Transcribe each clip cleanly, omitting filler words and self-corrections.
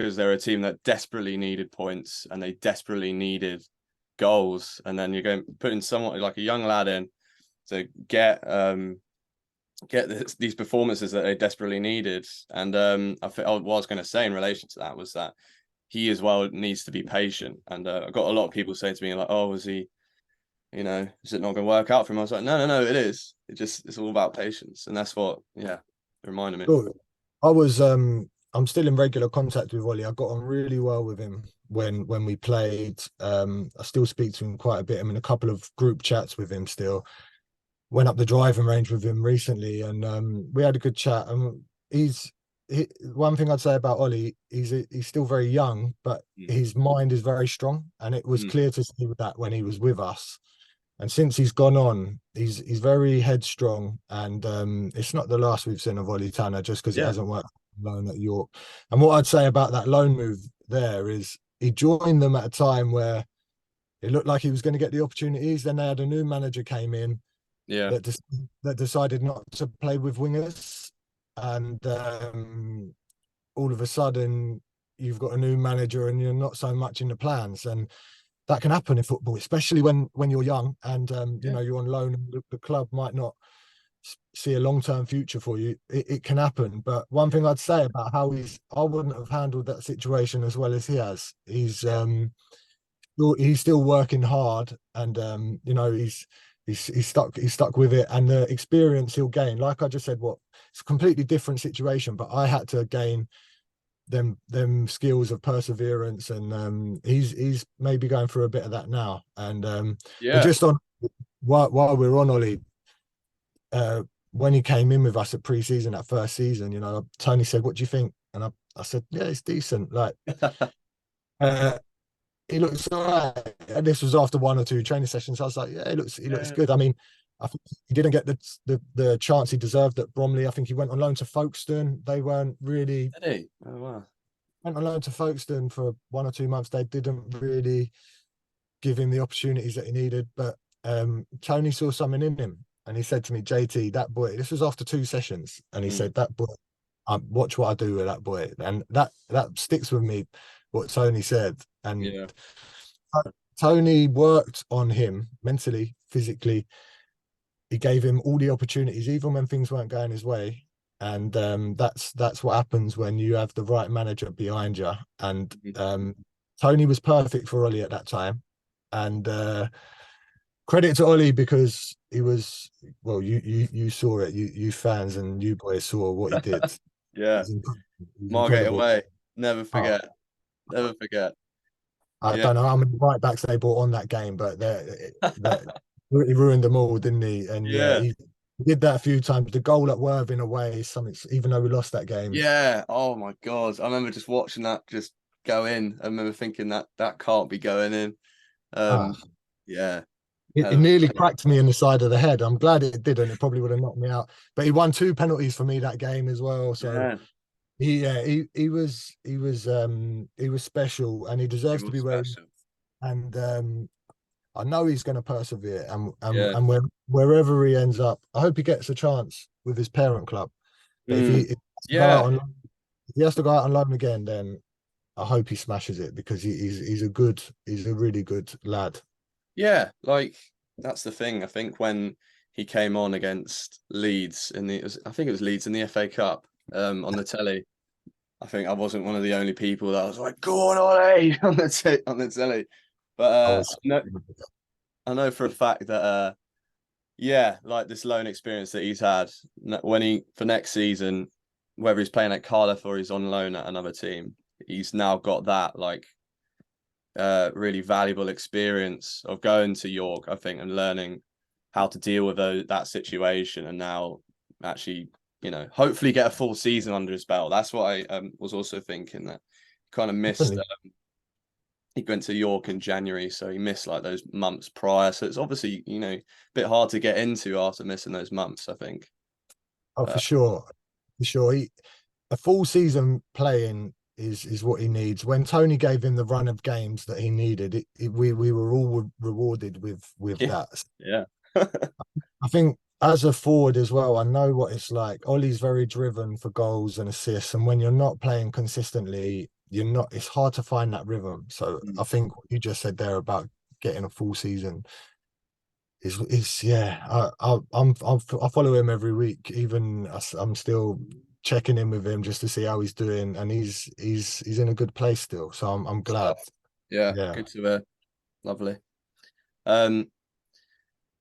because they're a team that desperately needed points and they desperately needed goals. And then you're going putting someone like a young lad in to get these performances that they desperately needed. And I think what I was going to say in relation to that was that he as well needs to be patient. And I got a lot of people saying to me like, "Oh, was he? Is it not going to work out for him?" I was like, no, it is. It's all about patience, and that's what, it reminded me. Sure. I'm still in regular contact with Ollie. I got on really well with him when we played. I still speak to him quite a bit. I'm in a couple of group chats with him still. Went up the driving range with him recently, and we had a good chat. And one thing I'd say about Ollie, he's still very young, but his mind is very strong, and it was clear to see that when he was with us. And since he's gone on, he's very headstrong, and it's not the last we've seen of Ollie Tanner just because it hasn't worked alone at York. And what I'd say about that loan move there is he joined them at a time where it looked like he was going to get the opportunities. Then they had a new manager came in that decided not to play with wingers, and all of a sudden you've got a new manager and you're not so much in the plans. And that can happen in football, especially when you're young and you're on loan and the club might not see a long-term future for you. It can happen. But one thing I'd say about how I wouldn't have handled that situation as well as he has. He's still working hard, and he's stuck with it, and the experience he'll gain. Like I just said, it's a completely different situation, but I had to gain them skills of perseverance, and he's maybe going through a bit of that now. And but just on while we're on Ollie, when he came in with us at pre-season, that first season, Tony said, "What do you think?" And I said, "Yeah, it's decent." Like he looks all right. And this was after one or two training sessions. I was like, "Yeah, he looks good." I mean, I think he didn't get the chance he deserved at Bromley. I think he went on loan to Folkestone. They weren't really. Did he? Oh wow. Went on loan to Folkestone for 1 or 2 months. They didn't really give him the opportunities that he needed. But Tony saw something in him, and he said to me, "JT, that boy." This was after 2 sessions, and he said, "That boy, watch what I do with that boy." And that sticks with me. What Tony said, and Tony worked on him mentally, physically. He gave him all the opportunities, even when things weren't going his way. And that's what happens when you have the right manager behind you. And Tony was perfect for Ollie at that time. And credit to Ollie, because he was, well, you saw it, you fans and you boys saw what he did. Yeah. Margate away. Never forget. Never forget. I don't know how many right backs they brought on that game, but he ruined them all, didn't he? And he did that a few times. The goal at Worthing away, something, even though we lost that game. Yeah. Oh my God. I remember just watching that just go in. I remember thinking that can't be going in. Yeah. It nearly cracked me in the side of the head. I'm glad it didn't. It probably would have knocked me out. But he won 2 penalties for me that game as well. So he was special, and he deserves to be where. And I know he's going to persevere, and wherever he ends up, I hope he gets a chance with his parent club. But if he has to go out on loan again, then I hope he smashes it, because he's a really good lad. Yeah, like that's the thing. I think when he came on against Leeds I think it was Leeds in the FA Cup on the telly. I think I wasn't one of the only people that was like, "Go on, Ollie!" on the telly. But I know for a fact that like this loan experience that he's had for next season, whether he's playing at Cardiff or he's on loan at another team, he's now got that like really valuable experience of going to York, I think, and learning how to deal with that situation, and now actually, hopefully get a full season under his belt. That's what I was also thinking, that kind of missed. He went to York in January, so he missed like those months prior. So it's obviously, a bit hard to get into after missing those months, I think. Oh, for sure. A full season playing is what he needs. When Tony gave him the run of games that he needed, we were all rewarded with that. Yeah. I think as a forward as well, I know what it's like. Ollie's very driven for goals and assists, and when you're not playing consistently, you're not. It's hard to find that rhythm. So Mm. I think what you just said there about getting a full season is yeah. I follow him every week. Even I'm still checking in with him just to see how he's doing, and he's in a good place still. So I'm glad. Yeah, Yeah. good to hear. Lovely. Um,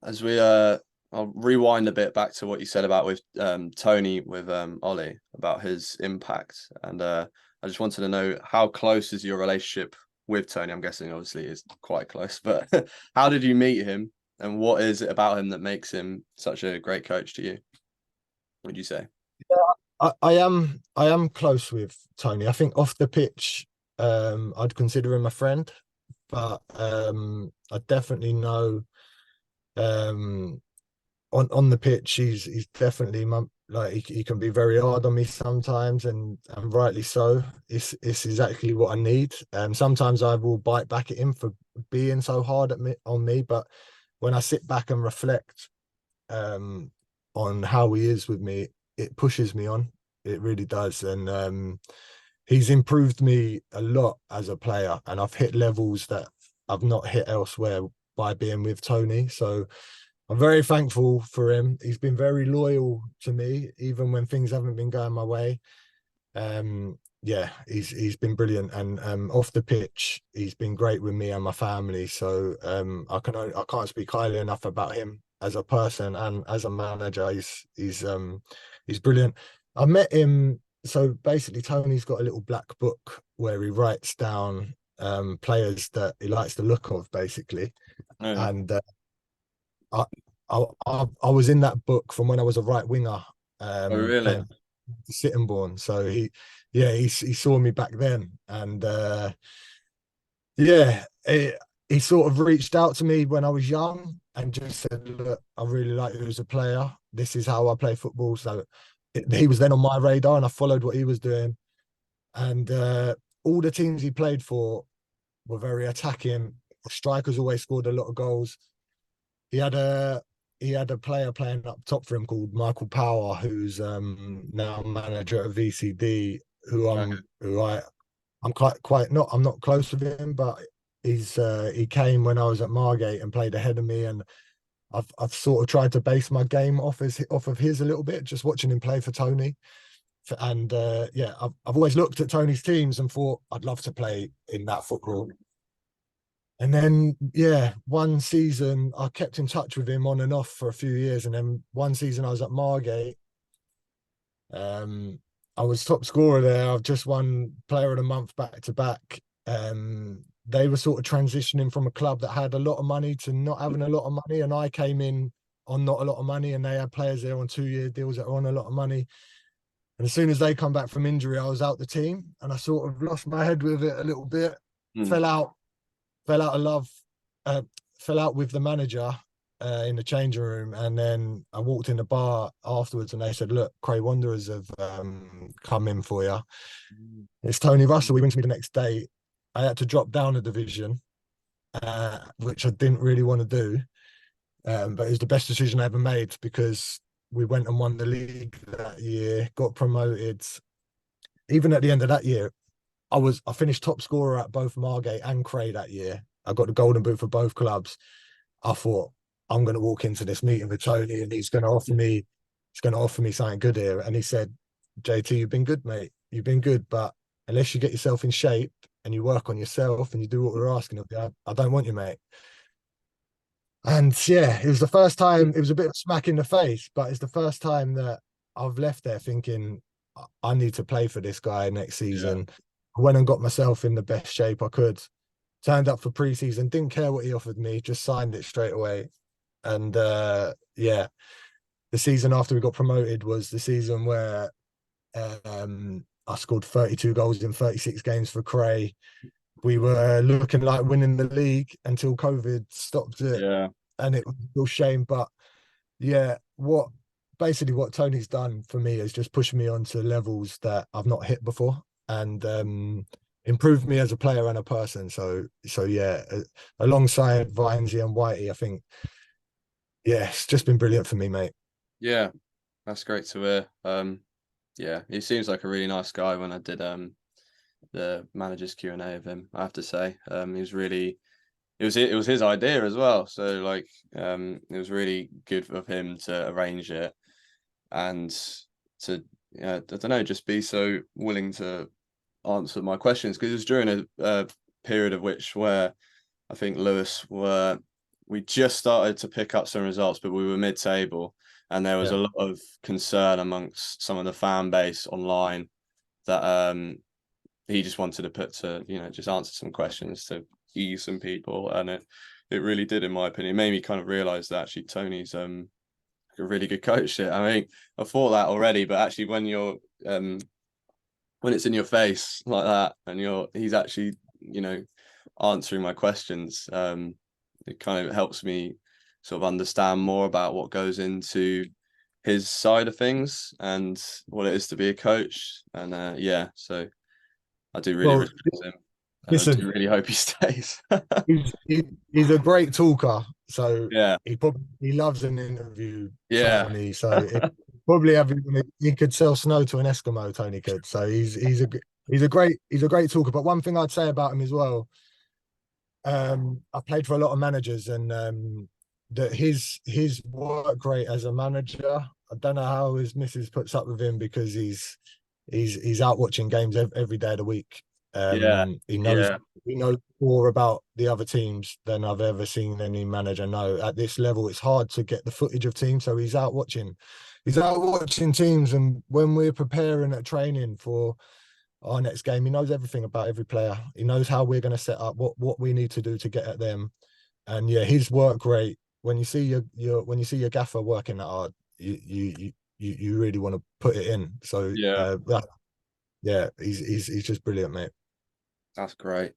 as we I'll rewind a bit back to what you said about with Tony with Ollie about his impact, and I just wanted to know how close is your relationship with Tony? I'm guessing obviously is quite close, but how did you meet him, and what is it about him that makes him such a great coach to you? Would you say? I am close with Tony. I think off the pitch, I'd consider him a friend, but I definitely know um on the pitch he's definitely like he can be very hard on me sometimes, and rightly so. It's exactly what I need. Sometimes I will bite back at him for being so hard at me on me, but when I sit back and reflect um on how he is with me, it pushes me on. It really does. And he's improved me a lot as a player, and I've hit levels that I've not hit elsewhere by being with Tony. So I'm very thankful for him. He's been very loyal to me, even when things haven't been going my way. Yeah, he's been brilliant, and off the pitch, he's been great with me and my family. So I can't speak highly enough about him as a person and as a manager. He's brilliant. I met him. So basically, Tony's got a little black book where he writes down players that he likes the look of, basically, Oh, yeah. and I, I was in that book from when I was a right winger, Oh, really? playing for Sittingbourne. So yeah, he saw me back then, and yeah, he sort of reached out to me when I was young and just said, "Look, I really like you as a player. This is how I play football." So he was then on my radar, and I followed what he was doing, and all the teams he played for were very attacking. Strikers always scored a lot of goals. He had a he had a player playing up top for him called Michael Power, who's now manager at VCD, Okay. I'm quite not I'm not close with him, but he came when I was at Margate and played ahead of me, and I've sort of tried to base my game off of his a little bit, just watching him play for Tony. And yeah, I've always looked at Tony's teams and thought I'd love to play in that football. And then, yeah, one season I kept in touch with him on and off for a few years. And then one season I was at Margate. Um, I was top scorer there. I've just won Player of the Month back to back. They were sort of transitioning from a club that had a lot of money to not having a lot of money, and I came in on not a lot of money, and they had players there on 2 year deals that were on a lot of money. And as soon as they come back from injury, I was out the team, and I sort of lost my head with it a little bit. Mm. Fell out fell out of love, uh, fell out with the manager in the changing room, and then I walked in the bar afterwards, and they said, "Look, Cray Wanderers have come in for you. It's Tony Russell." He went to me the next day. I had to drop down a division, which I didn't really want to do, but it was the best decision I ever made because we went and won the league that year, got promoted. Even at the end of that year, I finished top scorer at both Margate and Cray that year. I got the golden boot for both clubs. I thought I'm going to walk into this meeting with Tony, and he's going to offer me something good here. And he said, "JT, you've been good, mate. You've been good, but unless you get yourself in shape and you work on yourself and you do what we're asking of you, I don't want you, mate." And yeah, it was the first time. It was a bit of a smack in the face, but it's the first time that I've left there thinking I need to play for this guy next Yeah. season. I went and got myself in the best shape I could. Turned up for preseason, didn't care what he offered me, just signed it straight away. And yeah, the season after we got promoted was the season where I scored 32 goals in 36 games for Cray. We were looking like winning the league until COVID stopped it, Yeah. and it was a real shame. But yeah, what Tony's done for me is just pushed me onto levels that I've not hit before, and improved me as a player and a person. So yeah, alongside Vinesy and Whitey, I think yeah, it's just been brilliant for me, mate. Yeah. That's great to hear. Yeah, he seems like a really nice guy when I did the manager's Q&A of him, I have to say. He was really it was his idea as well. So like it was really good of him to arrange it and to I don't know, just be so willing to answer my questions, because it was during a period of which where I think Lewes were we just started to pick up some results, but we were mid-table, and there was Yeah. a lot of concern amongst some of the fan base online that he just wanted to put to just answer some questions to ease some people, and it really did, in my opinion. It made me kind of realize that actually Tony's a really good coach. I mean, I thought that already, but actually when it's in your face like that and he's actually answering my questions, it kind of helps me sort of understand more about what goes into his side of things and what it is to be a coach. And yeah, so I do really Well, respect him, and I listen, do really hope he stays. he's a great talker, so Yeah, he loves an interview, yeah, Tony. So it probably he could sell snow to an Eskimo. Tony could. So he's a great talker. But one thing I'd say about him as well, I played for a lot of managers, and that his work rate as a manager, I don't know how his missus puts up with him, because he's out watching games every day of the week. yeah, He knows yeah, more about the other teams than I've ever seen any manager know. At this level, it's hard to get the footage of teams, so he's out watching. He's out watching teams, and when we're preparing at training for our next game, he knows everything about every player. He knows how we're going to set up, what we need to do to get at them. And yeah, his work rate, when you see your gaffer working that hard, you really want to put it in. So yeah. yeah, he's just brilliant, mate. That's great.